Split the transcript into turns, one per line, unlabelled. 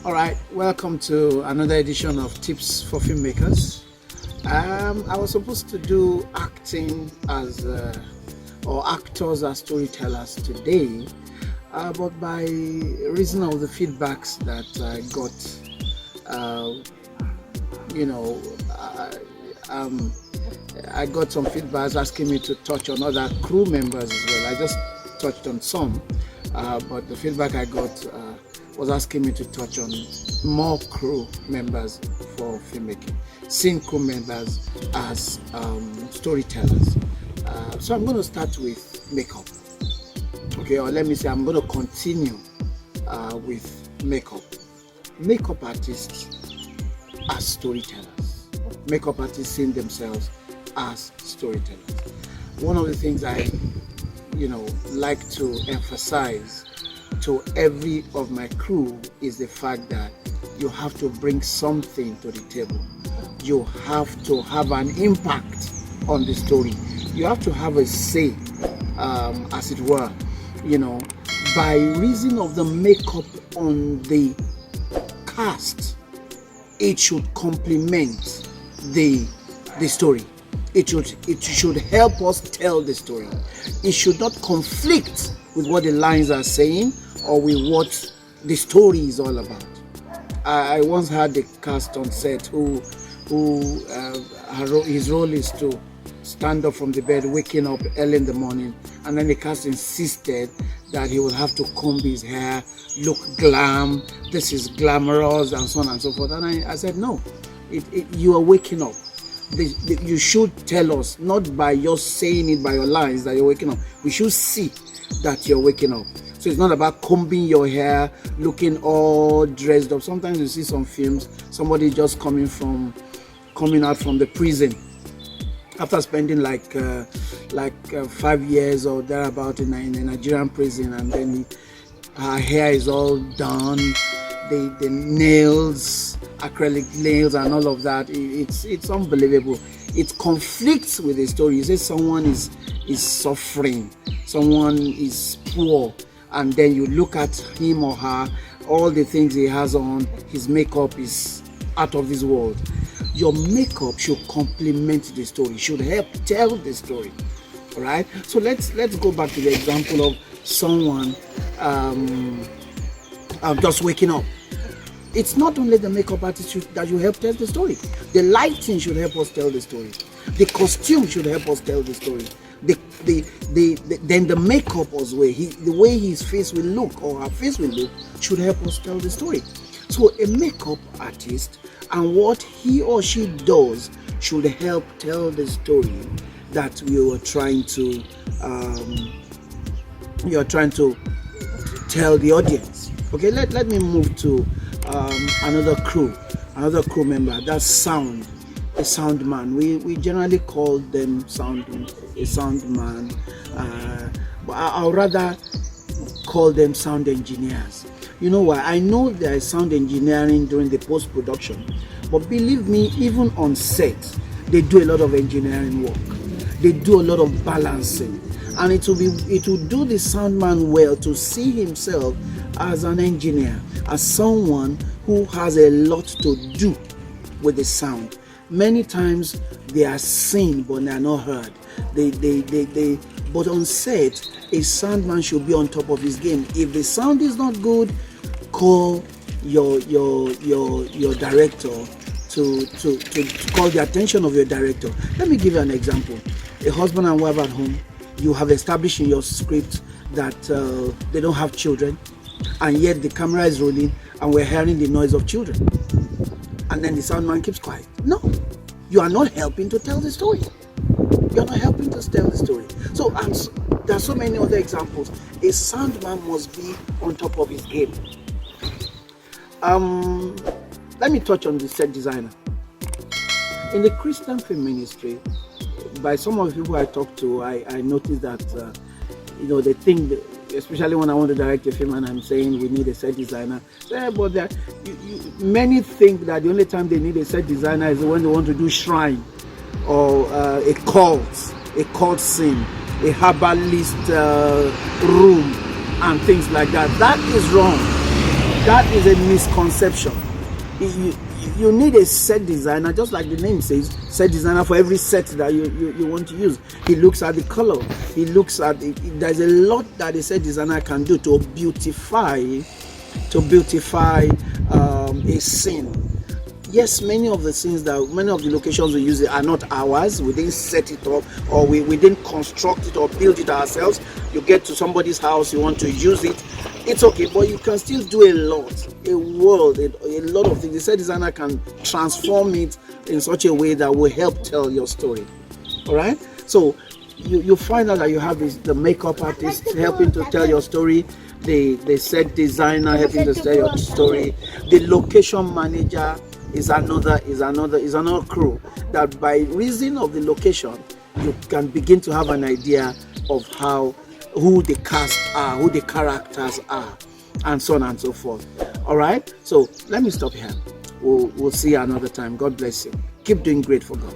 All right, welcome to another edition of Tips for Filmmakers. I was supposed to do acting as or actors as storytellers today, but by reason of the feedbacks that I got, I got some feedbacks asking me to touch on other crew members as well. I just touched on some, but the feedback I got was asking me to touch on more crew members for filmmaking, scene crew members as storytellers. So I'm going to start with makeup. Okay, or let me say I'm going to continue with makeup. Makeup artists as storytellers. Makeup artists seeing themselves as storytellers. One of the things I like to emphasize to every of my crew is the fact that you have to bring something to the table. You have to have an impact on the story. You have to have a say, as it were, by reason of the makeup on the cast. It should complement the story. It should help us tell the story. It should not conflict with what the lines are saying or with what the story is all about. I once had a cast on set who his role is to stand up from the bed, waking up early in the morning, and then the cast insisted that he would have to comb his hair, look glam, this is glamorous, and so on and so forth. And I said, no, you are waking up. You should tell us, not by just saying it by your lines that you're waking up. We should see that you're waking up. So it's not about combing your hair, looking all dressed up. Sometimes you see some films, somebody just coming out from the prison after spending like 5 years or thereabout in a Nigerian prison, and then her hair is all done, the nails, acrylic nails and all of that. It's unbelievable. It conflicts with the story. You say someone is suffering, someone is poor, and then you look at him or her, all the things he has on, his makeup is out of this world. Your makeup should complement the story, should help tell the story. All right. So let's go back to the example of someone just waking up. It's not only the makeup artist that you help tell the story. The lighting should help us tell the story. The costume should help us tell the story. Then the makeup as well, the way his face will look or her face will look should help us tell the story. So a makeup artist and what he or she does should help tell the story that you are trying to tell the audience. Okay, let me move to another crew member. That's sound. A sound man. We generally call them a sound man, but I'll rather call them sound engineers. You know why? I know there is sound engineering during the post-production, but believe me, even on set, they do a lot of engineering work. They do a lot of balancing, and it will do the sound man well to see himself as an engineer, as someone who has a lot to do with the sound. Many times they are seen but they are not heard. But on set, a sound man should be on top of his game. If the sound is not good, call your director to call the attention of your director. Let me give you an example. A husband and wife at home, you have established in your script that they don't have children, and yet the camera is rolling and we're hearing the noise of children, and then the sound man keeps quiet. No, you are not helping to tell the story. You are not helping to tell the story. So there are so many other examples. A sound man must be on top of his game. Let me touch on the set designer. In the Christian film ministry, by some of the people I talk to, I noticed that they think that, especially when I want to direct a film and I'm saying we need a set designer. But many think that the only time they need a set designer is when they want to do shrine or a cult scene, a herbalist room and things like that. That is wrong. That is a misconception. You need a set designer, just like the name says, set designer for every set that you want to use. He looks at the color. He looks at there's a lot that a set designer can do to beautify a scene. Yes, many of the locations we use are not ours. We didn't set it up, or we didn't construct it or build it ourselves. You get to somebody's house, you want to use it, it's okay, but you can still do a lot of things. The set designer can transform it in such a way that will help tell your story. All right, so you find out that you have the makeup artist helping to tell your story, the set designer helping to tell your story, the location manager is another crew that, by reason of the location, you can begin to have an idea of who the cast are, who the characters are, and so on and so forth. All right, so let me stop here. We'll see you another time. God bless you. Keep doing great for God.